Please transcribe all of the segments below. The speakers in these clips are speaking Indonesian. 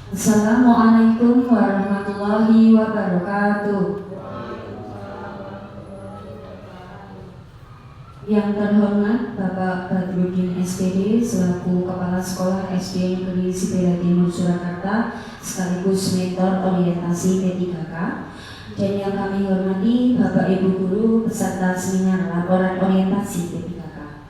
Assalamualaikum warahmatullahi wabarakatuh. Yang terhormat Bapak Badrudin SPD selaku Kepala Sekolah SD Negeri Sipila Timur Surakarta sekaligus mentor orientasi P3K, dan yang kami hormati Bapak Ibu Guru peserta seminar laporan orientasi P3K.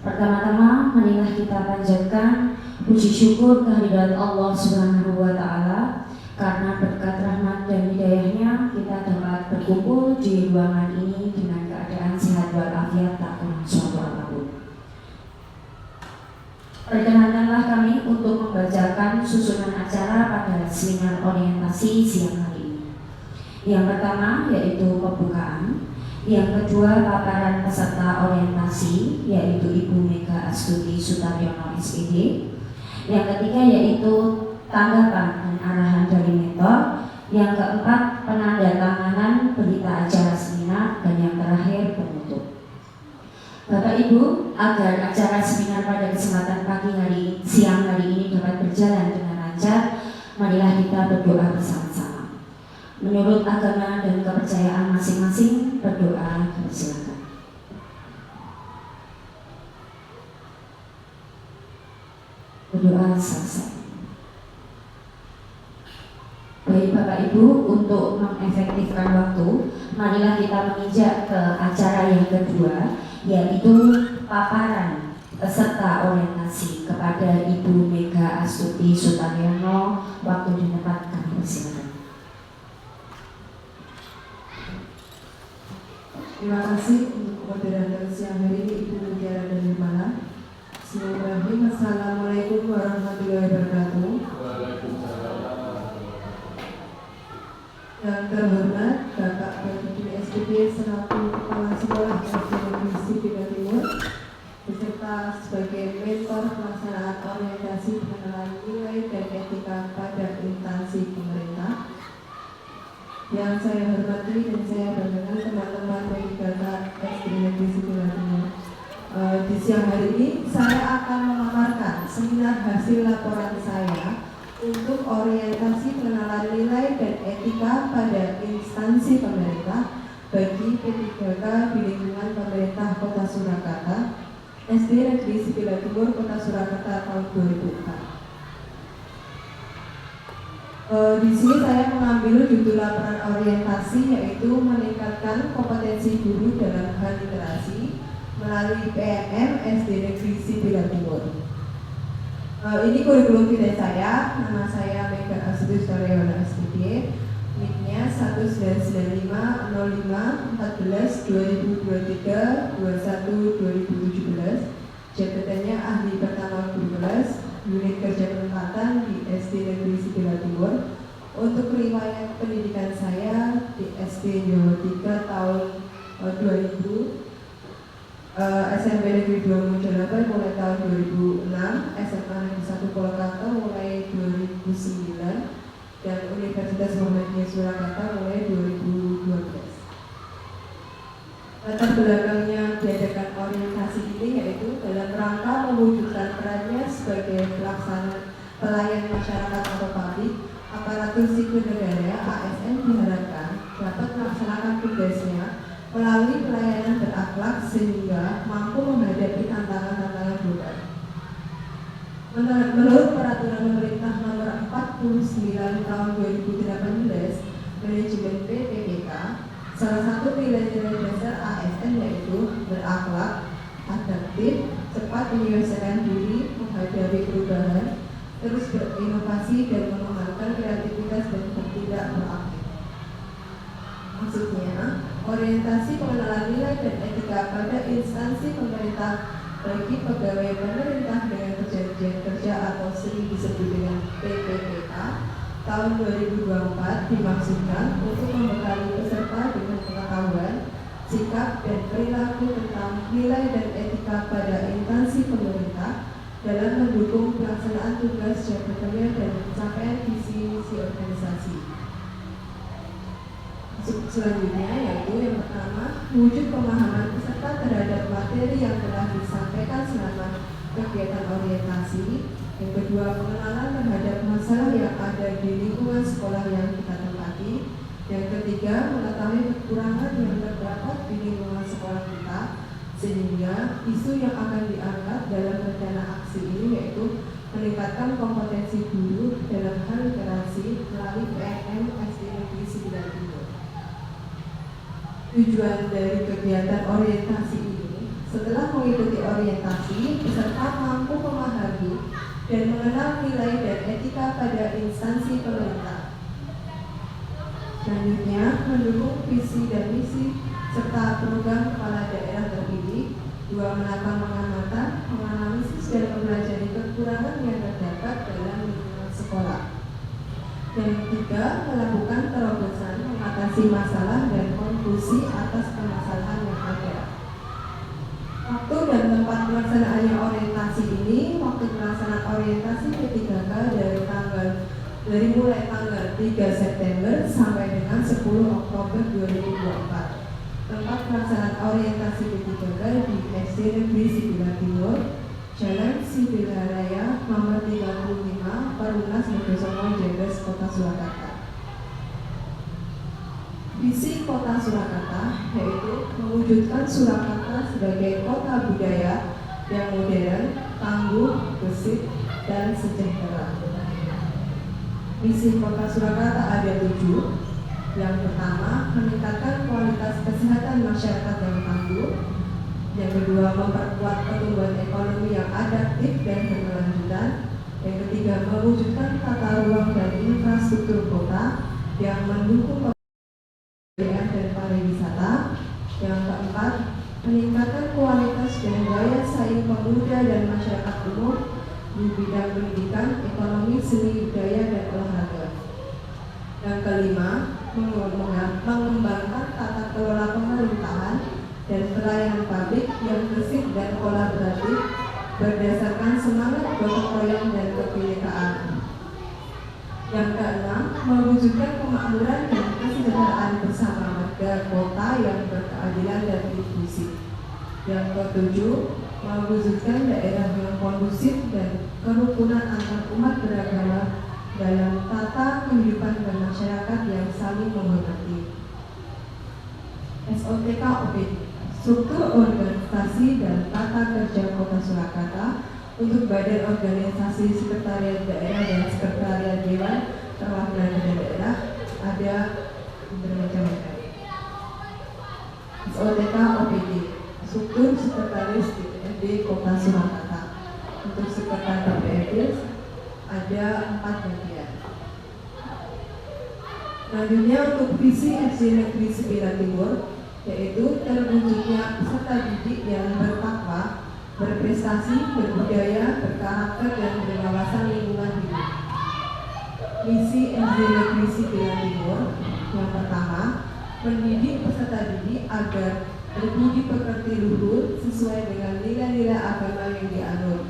Pertama-tama marilah kita panjatkan puji syukur kehadirat Allah Subhanahu wa Ta'ala karena berkat rahmat dan hidayahnya kita dapat berkumpul di ruangan ini dengan keadaan sehat walafiat tak kurang suatu apapun. Perkenankanlah kami untuk membacakan susunan acara pada seminar orientasi siang hari ini. Yang pertama yaitu pembukaan, yang kedua paparan peserta orientasi yaitu Ibu Mega Astuti Sutaryono SPD, yang ketiga yaitu tanggapan dan arahan dari mentor, yang keempat penandatanganan berita acara seminar, dan yang terakhir penutup. Bapak Ibu, agar acara seminar pada kesempatan siang hari ini dapat berjalan dengan lancar, marilah kita berdoa bersama-sama. Menurut agama dan kepercayaan masing-masing, berdoa silakan. Berdoa selesai. Baik Bapak Ibu, untuk mengefektifkan waktu, marilah kita menginjak ke acara yang kedua, yaitu paparan peserta orientasi kepada Ibu Mega Astuti Sutaryono. Waktu dan tempat kami persilakan. Terima kasih untuk moderator siang hari ini Ibu Mutiara dan Nirmala. Bismillahirrahmanirrahim. Assalamualaikum warahmatullahi wabarakatuh. Yang terhormat Bapak Badrudin SPD selaku Kepala Sekolah SD Negeri Sipila Timur beserta sebagai mentor pelaksanaan orientasi pengenalan nilai dan etika pada instansi pemerintah. Yang saya hormati dan saya banggakan teman-teman P3K SD Negeri Sipila Timur. Di siang hari ini saya akan memaparkan seminar hasil laporan saya untuk orientasi pengenalan nilai dan etika pada instansi pemerintah bagi P3K di lingkungan pemerintah Kota Surakarta, SD Negeri Sipila Timur Kota Surakarta tahun 2004. Di sini saya mengambil judul laporan orientasi yaitu meningkatkan kompetensi guru dalam hal literasi melalui PMM SD Negeri Sipila Timur. Ini kurikulum vitae saya, nama saya Mega Astuti Sutaryono SPD, NIK-nya 1995-14-2023-21-2017, jabatannya ahli pertama guru kelas, unit kerja penempatan di SD Negeri Sipila Timur. Untuk riwayat pendidikan saya di SD Jawa 3 tahun 2000, SMP Negeri 2 Mojolaban mulai tahun 2006, SMA Negeri 1 Purwakarta mulai 2009, dan Universitas Muhammadiyah Surakarta mulai 2012. Latar belakangnya diadakan orientasi ini yaitu dalam rangka mewujudkan perannya sebagai pelaksana pelayan masyarakat atau publik, aparatur sipil negara ASN diharapkan dapat melaksanakan tugasnya melalui pelayanan berakhlak sehingga mampu menghadapi tantangan-tantangan global. Menurut Peraturan Pemerintah Nomor 49 Tahun 2018 Manajemen PPPK, salah satu nilai-nilai dasar ASN yaitu berakhlak, adaptif, cepat menyelesaikan diri, menghadapi perubahan, terus berinovasi dan mengembangkan kreativitas dan bertindak proaktif. Maksudnya, orientasi pengenalan nilai dan etika pada instansi pemerintah bagi pegawai pemerintah dengan perjanjian kerja atau sering disebut dengan PPPK tahun 2024 dimaksudkan untuk membekali peserta dengan pengetahuan, sikap dan perilaku tentang nilai dan etika pada instansi pemerintah dalam mendukung pelaksanaan tugas jabatannya dan pencapaian visi misi organisasi. Selanjutnya yaitu yang pertama, wujud pemahaman peserta terhadap materi yang telah disampaikan selama kegiatan orientasi. Yang kedua, pengenalan terhadap masalah yang ada di lingkungan sekolah yang kita tempati. Yang ketiga, mengetahui kekurangan yang terdapat di lingkungan sekolah kita, sehingga isu yang akan diangkat dalam rencana aksi ini yaitu meningkatkan kompetensi guru dalam hal literasi melalui PNM SD Negeri 9 Timur. Tujuan dari kegiatan orientasi ini, setelah mengikuti orientasi, peserta mampu memahami dan mengenal nilai dan etika pada instansi pemerintah. Selanjutnya, mendukung visi dan misi serta program kepala daerah terpilih. 2. Menata, menganalisis dan mempelajari kekurangan yang terdapat dalam lingkungan sekolah. Yang 3. Melakukan terobosan mengatasi masalah dan konklusi atas permasalahan yang ada. Waktu dan tempat pelaksanaannya orientasi ini, waktu pelaksanaan orientasi P3K dari mulai tanggal 3 September sampai dengan 10 Oktober 2024. Tempat pelaksanaan orientasi P3K di SD Negeri 9 Timur, Jalan Sibila Raya nomor 35, Perumnas Mojosomo, Jebres, Kota Surakarta. Visi Kota Surakarta yaitu mewujudkan Surakarta sebagai kota budaya yang modern, tangguh, gesit, dan sejahtera. Misi Kota Surakarta ada 7. Yang pertama, meningkatkan kualitas kesehatan masyarakat yang tangguh. Yang kedua, memperkuat pertumbuhan ekonomi yang adaptif dan berkelanjutan. Yang ketiga, mewujudkan tata ruang dan infrastruktur kota yang mendukung kebudayaan dan pariwisata. Yang keempat, meningkatkan kualitas dan daya saing pemuda dan masyarakat umum di bidang pendidikan, ekonomi, seni, budaya, dan olahraga. Yang kelima, mengembangkan tata kelola pemerintahan dan pelayanan publik yang bersih dan kolaboratif berdasarkan semangat gotong royong dan kebinekaan. Yang keenam, mewujudkan kemakmuran dan kesejahteraan bersama warga kota yang berkeadilan dan inklusif. Yang ketujuh, mewujudkan daerah yang kondusif dan kerukunan antar umat beragama dalam tata kehidupan bermasyarakat yang saling menghormati. SOTK OPD, struktur organisasi dan tata kerja Kota Surakarta untuk Badan Organisasi Sekretariat Daerah dan Sekretariat Dewan Perwakilan Daerah ada bermacam-macam. SOTK OPD, struktur Sekretaris DPRD Kota Surakarta. Untuk Sekretaris DPRD ada 4 bagian. Selanjutnya untuk visi SD Negeri 9 Timur, yaitu terwujudnya peserta didik yang bertakwa, berprestasi, berbudaya, berkarakter, dan berwawasan lingkungan hidup. Misi SD Negeri 9 Timur yang pertama, mendidik peserta didik agar berbudi pekerti luhur sesuai dengan nilai-nilai agama yang dianut.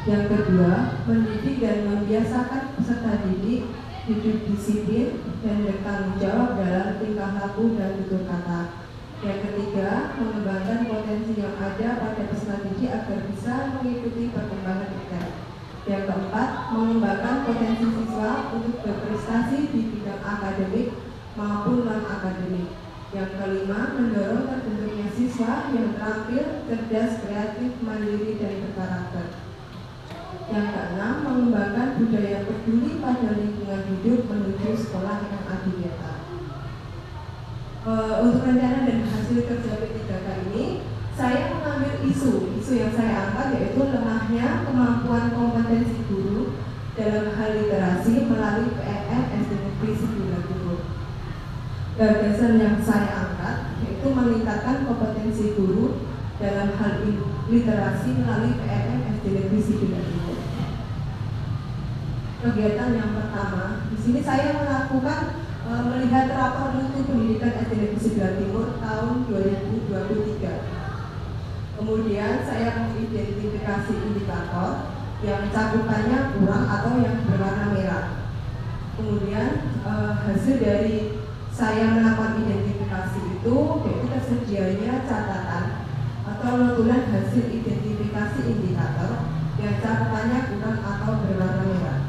Yang kedua, mendidik dan membiasakan peserta didik hidup disiplin dan bertanggung jawab dalam tingkah laku dan tutur kata. Yang ketiga, mengembangkan potensi yang ada pada peserta didik agar bisa mengikuti perkembangan internet. Yang keempat, mengembangkan potensi siswa untuk berprestasi di bidang akademik maupun non-akademik. Yang kelima, mendorong terbentuknya siswa yang terampil, cerdas, kreatif, mandiri, dan berkarakter. Yang keenam, mengembangkan budaya peduli pada lingkungan hidup menuju sekolah yang adiwiyata. Untuk rencana dan hasil kerja P3K ini, saya mengambil isu yang saya angkat yaitu lemahnya kemampuan kompetensi guru dalam hal literasi melalui PNM SD Negeri 9 Timur. Gagasan yang saya angkat yaitu meningkatkan kompetensi guru dalam hal literasi melalui PNM SD Negeri 9 Timur. Kegiatan yang pertama, di sini saya melakukan melihat rapor mutu pendidikan SD Negeri 9 Timur tahun 2023. Kemudian saya mengidentifikasi indikator yang cakupannya kurang atau yang berwarna merah. Kemudian hasil dari saya melakukan identifikasi itu yaitu tersedianya catatan atau notulen hasil identifikasi indikator yang cakupannya kurang atau berwarna merah.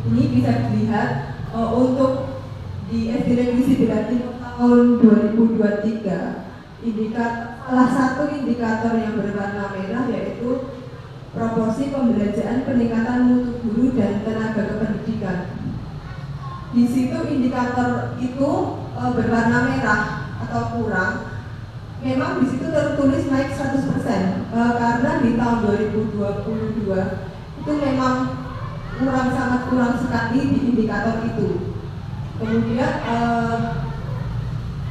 ini bisa dilihat untuk di SD Negeri Sibilan Timur tahun 2023, salah satu indikator yang berwarna merah yaitu proporsi pembelajaran peningkatan mutu guru dan tenaga kependidikan. Di situ indikator itu berwarna merah atau kurang. Memang di situ tertulis naik 100%, karena di tahun 2022 itu memang sangat kurang sekali di indikator itu. Kemudian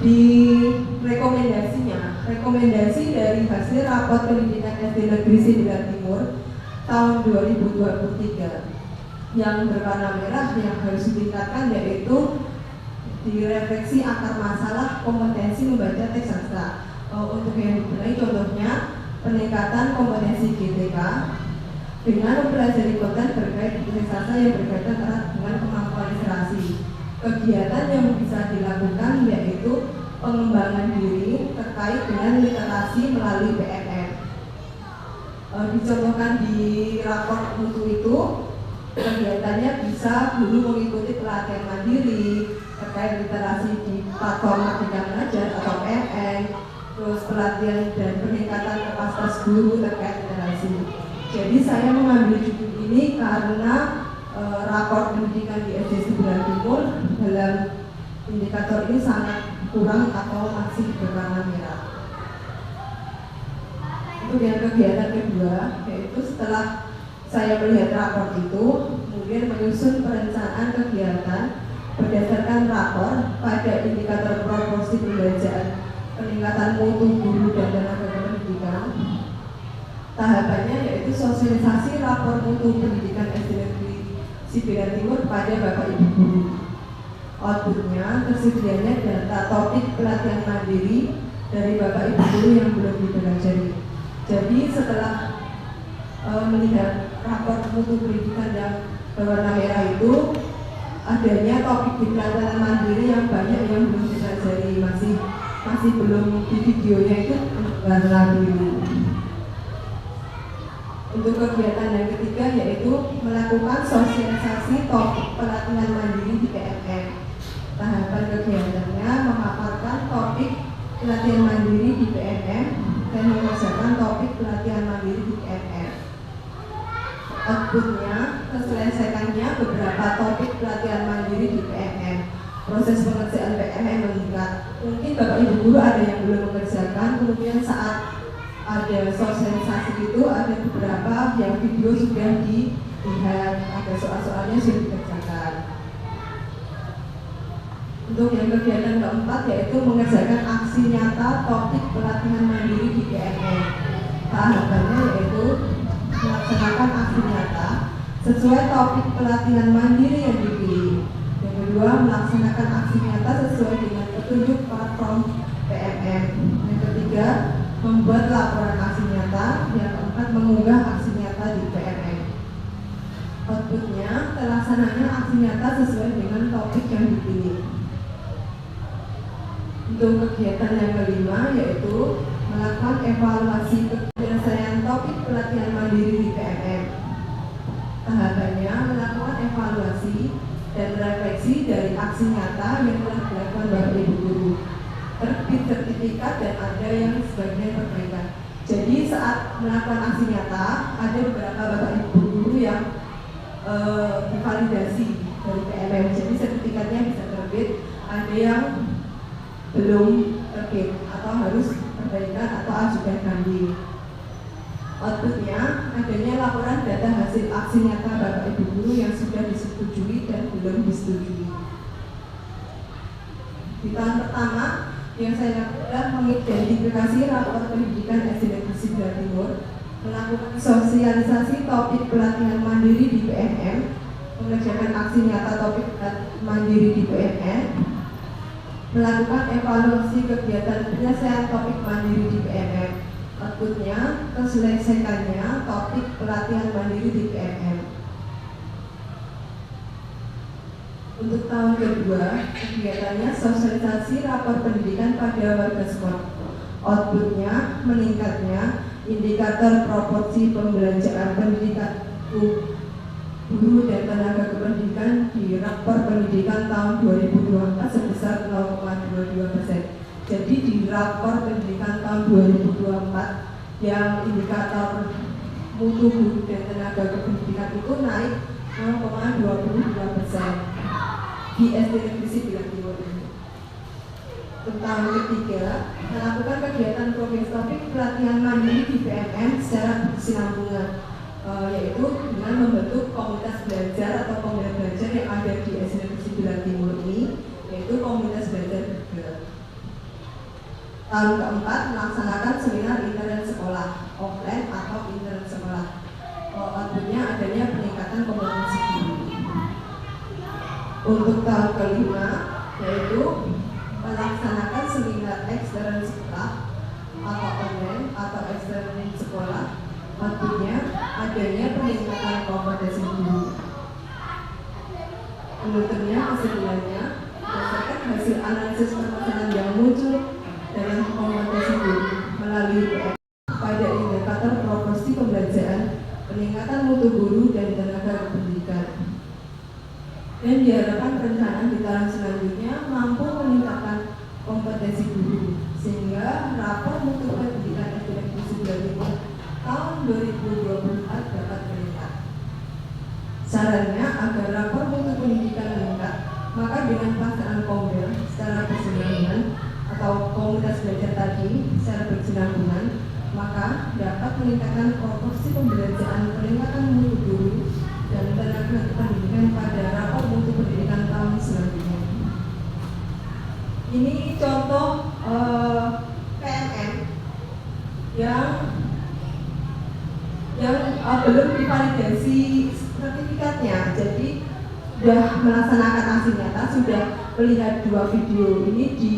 di rekomendasi dari hasil rapor pendidikan SD Negeri Sibilan Timur tahun 2023 yang berwarna merah yang harus ditingkatkan yaitu direfleksi akar masalah kompetensi membaca teks sastra. Untuk yang dimulai contohnya peningkatan kompetensi GTK dengan mempelajari konten terkait teks sastra yang berkaitan erat dengan kemampuan literasi. Kegiatan yang bisa dilakukan yaitu pengembangan diri terkait dengan literasi melalui PNM. Dicontohkan di rapor mutu itu, kegiatannya bisa guru mengikuti pelatihan mandiri terkait literasi di platform Merdeka Mengajar atau PNM, terus pelatihan dan peningkatan kapasitas guru terkait literasi. Jadi saya mengambil judul ini karena rapor pendidikan di SD Sibilan Timur dalam indikator ini sangat kurang atau masih berwarna merah. Untuk yang kegiatan kedua, yaitu setelah saya melihat rapor itu, kemudian menyusun perencanaan kegiatan berdasarkan rapor pada indikator proporsi pembelajaran peningkatan mutu guru dan tenaga pendidikan. Tahapannya yaitu sosialisasi rapor mutu pendidikan SD Negeri Sibilan Timur pada Bapak Ibu guru. Outputnya tersedianya data topik pelatihan mandiri dari Bapak Ibu guru yang belum dipelajari. Jadi setelah melihat rapor mutu pendidikan yang berwarna merah itu, adanya topik di pelatihan mandiri yang banyak yang belum dipelajari, masih belum di videonya itu warna biru. Untuk kegiatan yang ketiga yaitu melakukan sosialisasi topik pelatihan mandiri di PNM. Tahapan kegiatannya memaparkan topik pelatihan mandiri di PNM dan mengerjakan topik pelatihan mandiri di PNM. Outputnya, terselesaikannya beberapa topik pelatihan mandiri di PNM. Proses pengerjaan PNM meningkat. Mungkin Bapak Ibu guru ada yang belum mengerjakan, kemudian saat ada sosialisasi itu ada beberapa yang video sudah dilihat, ada soal-soalnya sudah dikerjakan. Untuk yang kegiatan keempat yaitu mengerjakan aksi nyata topik pelatihan mandiri di PNM. Tahapannya yaitu melaksanakan aksi nyata sesuai topik pelatihan mandiri yang dipilih. Yang kedua, melaksanakan aksi nyata sesuai dengan petunjuk platform PNM. Yang ketiga, membuat laporan aksi nyata. Yang keempat, mengunggah aksi nyata di PNM. Outputnya, terlaksananya aksi nyata sesuai dengan topik yang dipilih. Untuk kegiatan yang kelima yaitu melakukan evaluasi penyelesaian topik pelatihan mandiri di PNM. Tahapannya melakukan evaluasi dan refleksi dari aksi nyata yang telah dilakukan Bapak Ibu guru. Terbit sertifikat dan ada yang sebagian perbaikan. Jadi saat melakukan aksi nyata ada beberapa Bapak Ibu guru yang divalidasi dari PNM. Jadi sertifikatnya bisa terbit, ada yang belum terbit atau harus perbaikan atau ajukan banding. Outputnya adanya laporan data hasil aksi nyata Bapak Ibu guru yang sudah disetujui dan belum disetujui. Di tahun pertama yang saya lakukan mengidentifikasi rapor pendidikan SD Negeri Sibilan Timur, melakukan sosialisasi topik pelatihan mandiri di PNM, mengerjakan aksi nyata topik mandiri di PNM, melakukan evaluasi kegiatan penyelesaian topik mandiri di PNM. Outputnya, terselesaikannya topik pelatihan mandiri di PNM. Untuk tahun kedua, kegiatannya sosialisasi rapor pendidikan pada warga sekolah. Outputnya, meningkatnya indikator proporsi pembelajaran pendidikan guru dan tenaga kependidikan kenaikan di rapor pendidikan tahun 2024 sebesar 0,22%. Jadi di rapor pendidikan tahun 2024 yang indikator mutu guru dan tenaga kependidikan itu naik 0,22% di SD Negeri Sembilan Timur ini. Untuk tahun ketiga, melakukan kegiatan progres topik pelatihan mandiri di PMM secara berkesinambungan, yaitu dengan membentuk komunitas belajar atau komunitas belajar yang ada di SD Negeri Sembilan Timur ini, yaitu komunitas belajar bergerak. Tahun keempat, melaksanakan seminar internet sekolah offline atau internet sekolah. Outputnya adanya peningkatan kompetensi guru. Untuk tahun kelima, yaitu melaksanakan seminar eksternal sekolah atau online atau eksternal sekolah. Outputnya adanya peningkatan kompetensi guru. Penutupnya kesimpulannya, berdasarkan hasil analisis permasalahan yang muncul dalam kompetensi guru melalui PM pada indikator proporsi pembelajaran, peningkatan mutu guru dan tenaga pendidikan. Dan diharapkan perencanaan di tahun selanjutnya mampu meningkatkan kompetensi guru sehingga rapor mutu pendidikan SD Negeri Sembilan Timur tahun 2024 dapat meningkat. Sarannya agar rapor mutu pendidikan meningkat, maka dengan pelaksanaan kombel secara berkesinambungan atau komunitas belajar tadi secara berkesinambungan, maka dapat meningkatkan proporsi pembelajaran, peningkatan mutu guru dan tenaga pendidikan pada rapor mutu pendidikan tahun selanjutnya. Ini contoh PMM yang belum divalidasi sertifikatnya, jadi sudah melaksanakan aksi nyata, sudah melihat 2 video ini di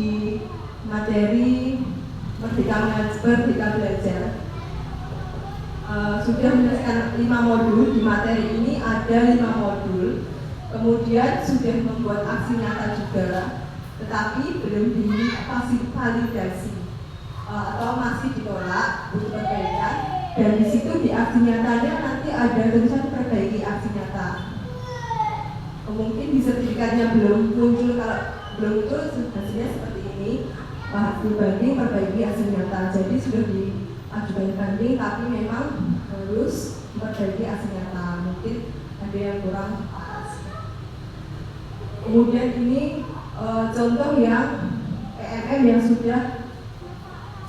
materi Merdeka Belajar. Sudah menyelesaikan 5 modul. Di materi ini ada 5 modul, kemudian sudah membuat aksi nyata juga, tetapi belum divalidasi atau masih ditolak, butuh perbaikan. Dan di situ di aksi nyatanya nanti ada tulisan perbaiki aksi nyata. Mungkin di sertifikatnya belum muncul, kalau belum muncul hasilnya seperti ini, hasil banding perbaiki hasil nyata. Jadi sudah diajukan banding tapi memang harus memperbaiki hasil nyata, mungkin ada yang kurang pas. Kemudian ini contoh yang PMM yang sudah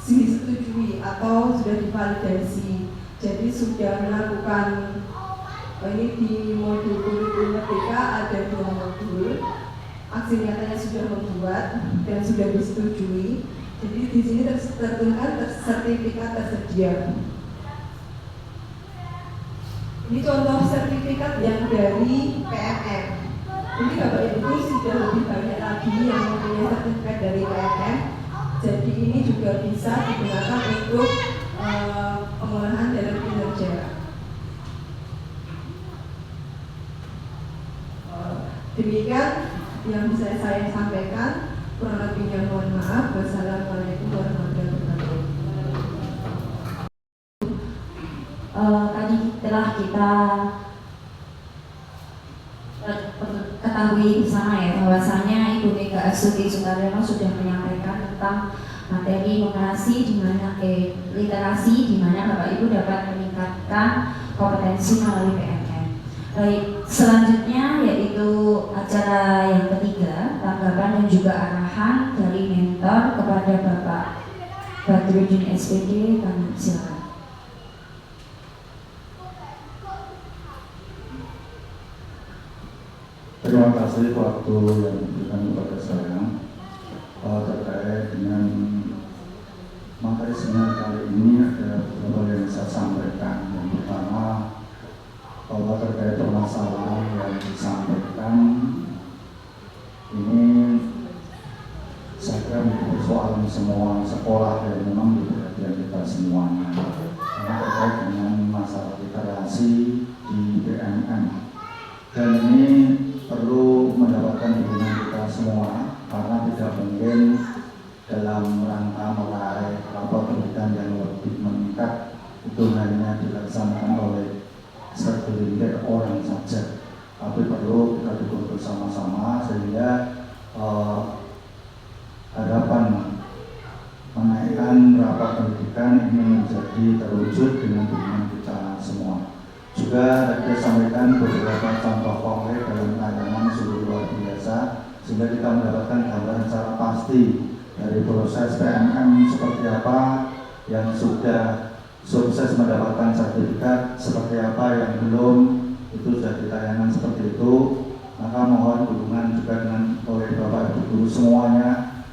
disetujui atau sudah divalidasi. Jadi sudah melakukan ini di modul kurikulum Merdeka ada 2 modul. Aksi nyatanya sudah membuat dan sudah disetujui. Jadi di sini tertuliskan sertifikat tersedia. Ini contoh sertifikat yang dari PMM. Ini Bapak Ibu sudah lebih banyak lagi yang mempunyai sertifikat dari PMM. Jadi ini juga bisa digunakan untuk pengolahan dalam kinerja. Demikian yang bisa saya sampaikan. Kurang lebihnya mohon maaf. Wassalamualaikum warahmatullahi wabarakatuh. Tadi telah kita ketahui bersama ya bahwasanya Ibu Mega Astuti Soekarno sudah menyampaikan tentang materi numerasi di mana literasi di mana Bapak Ibu dapat meningkatkan kompetensi melalui PMM. Baik, selanjutnya yaitu acara yang ketiga, tanggapan dan juga arahan dari mentor kepada Bapak Badrudin SPD. Kami silakan. Terima kasih waktu yang diberikan kepada saya terkait dengan materi seminar kali ini. Ada beberapa yang saya sampaikan. Yang pertama, bahwa terkait permasalahan yang disampaikan ini saya kira menjadi persoalan semua sekolah yang memang di perhatian kita semuanya, karena terkait dengan masalah literasi di PMM, dan ini perlu mendapatkan dukungan kita semua, karena tidak mungkin dalam rangka meraih rapor pendidikan yang lebih meningkat itu hanya dilaksanakan oleh segelintir orang saja, tapi tapi perlu kita dukung bersama-sama sehingga harapan menaikkan rapat pendidikan ini menjadi terwujud dengan dukungan kita semua. Juga saya sampaikan beberapa contoh konkret dalam tayangan sungguh luar biasa sehingga kita mendapatkan gambaran secara pasti dari proses PMM seperti apa yang sudah sukses mendapatkan sertifikat, seperti apa yang belum, itu sudah ditayangan seperti itu. Maka mohon dukungan juga dengan oleh Bapak Ibu Guru semuanya.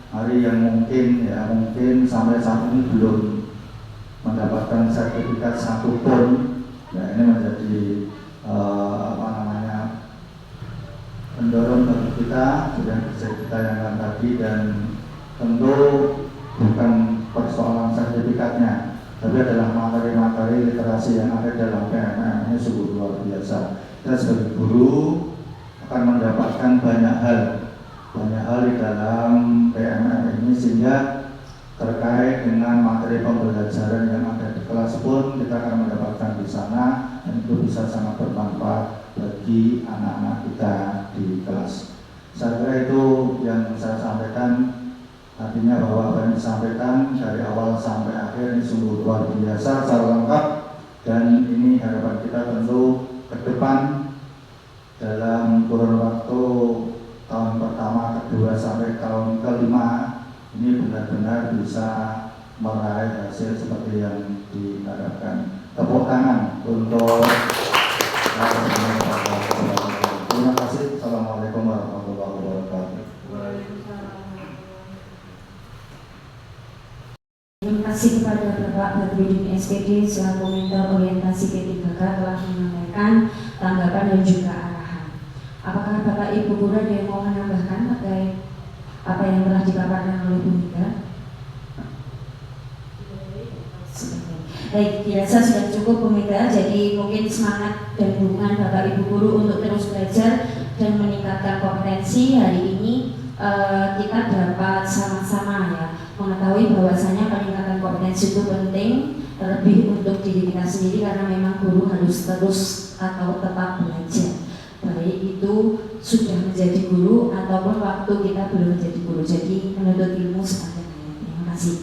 Hari yang mungkin sampai saat ini belum mendapatkan sertifikat satupun, ya ini menjadi pendorong bagi kita dan kerja kita yang lain tadi. Dan tentu bukan persoalan sertifikatnya, tapi adalah materi-materi literasi yang ada dalam PMM ini sungguh luar biasa. Kita sebagai guru akan mendapatkan banyak hal di dalam PMM ini, sehingga terkait dengan materi pembelajaran yang ada di kelas pun kita akan mendapatkan di sana, dan itu bisa sangat bermanfaat bagi anak-anak kita di kelas. Saya kira itu yang saya sampaikan. Artinya bahwa apa yang disampaikan dari awal sampai akhir ini sungguh luar biasa secara lengkap, dan ini harapan kita tentu ke depan dalam kurun waktu tahun pertama, kedua sampai tahun kelima ini benar-benar bisa meraih hasil seperti yang diharapkan. Tepuk tangan untuk terima kasih. Assalamualaikum warahmatullahi wabarakatuh. Terima kasih kepada Bapak Badrudin SPD selaku Mentor Orientasi P3K telah menyampaikan tanggapan dan juga arahan. Apakah Bapak Ibu Guru ada yang mau menambahkan terkait apa yang telah dipaparkan oleh Bu Mega? Baik, dirasa sudah cukup Bu Mega. Jadi mungkin semangat dan dukungan Bapak Ibu Guru untuk terus belajar dan meningkatkan kompetensi hari ini kita dapat sama-sama ya mengetahui bahwasanya peningkatan kompetensi itu penting, terlebih untuk diri kita sendiri, karena memang guru harus terus atau tetap belajar, baik itu sudah menjadi guru ataupun waktu kita belum menjadi guru. Jadi menuntut ilmu semakin banyak. Terima kasih.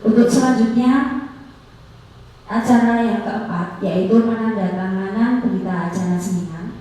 Untuk selanjutnya acara yang keempat yaitu penandatanganan berita acara seminar.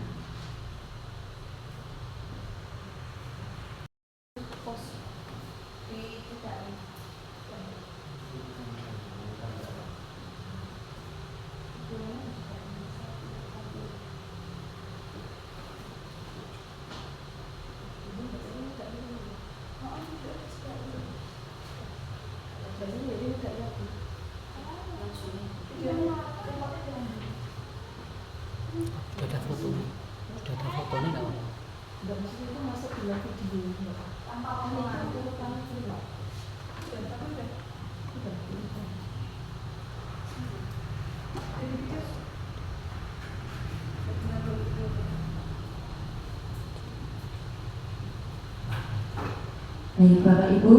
Baik Bapak Ibu,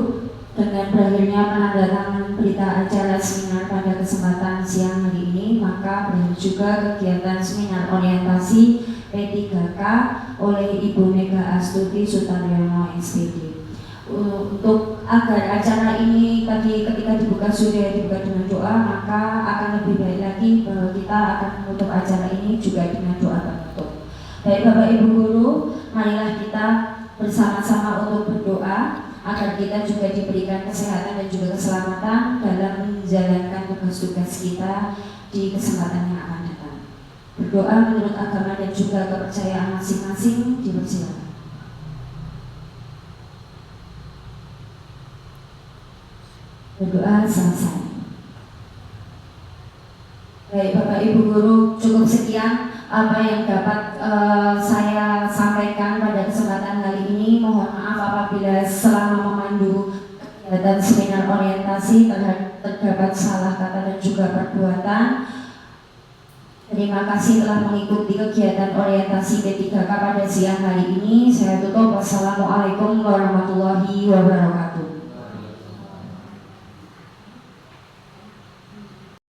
dengan berakhirnya penandatanganan berita acara seminar pada kesempatan siang hari ini, maka berakhir juga kegiatan seminar orientasi P3K oleh Ibu Mega Astuti Sutaryono SPD. Untuk agar acara ini tadi ketika dibuka sudah dibuka dengan doa, maka akan lebih baik lagi bahwa kita akan menutup acara ini juga dengan doa penutup. Baik Bapak Ibu Guru, marilah kita bersama-sama untuk berdoa agar kita juga diberikan kesehatan dan juga keselamatan dalam menjalankan tugas-tugas kita di kesempatan yang akan datang. Berdoa menurut agama dan juga kepercayaan masing-masing, dipersilakan. Berdoa selesai. Baik Bapak Ibu Guru, cukup sekian apa yang dapat saya sampaikan pada kesempatan kali ini. Mohon maaf apabila selama memandu kegiatan seminar orientasi terdapat salah kata dan juga perbuatan. Terima kasih telah mengikuti kegiatan orientasi P3K pada siang hari ini. Saya tutup. Wassalamualaikum warahmatullahi wabarakatuh.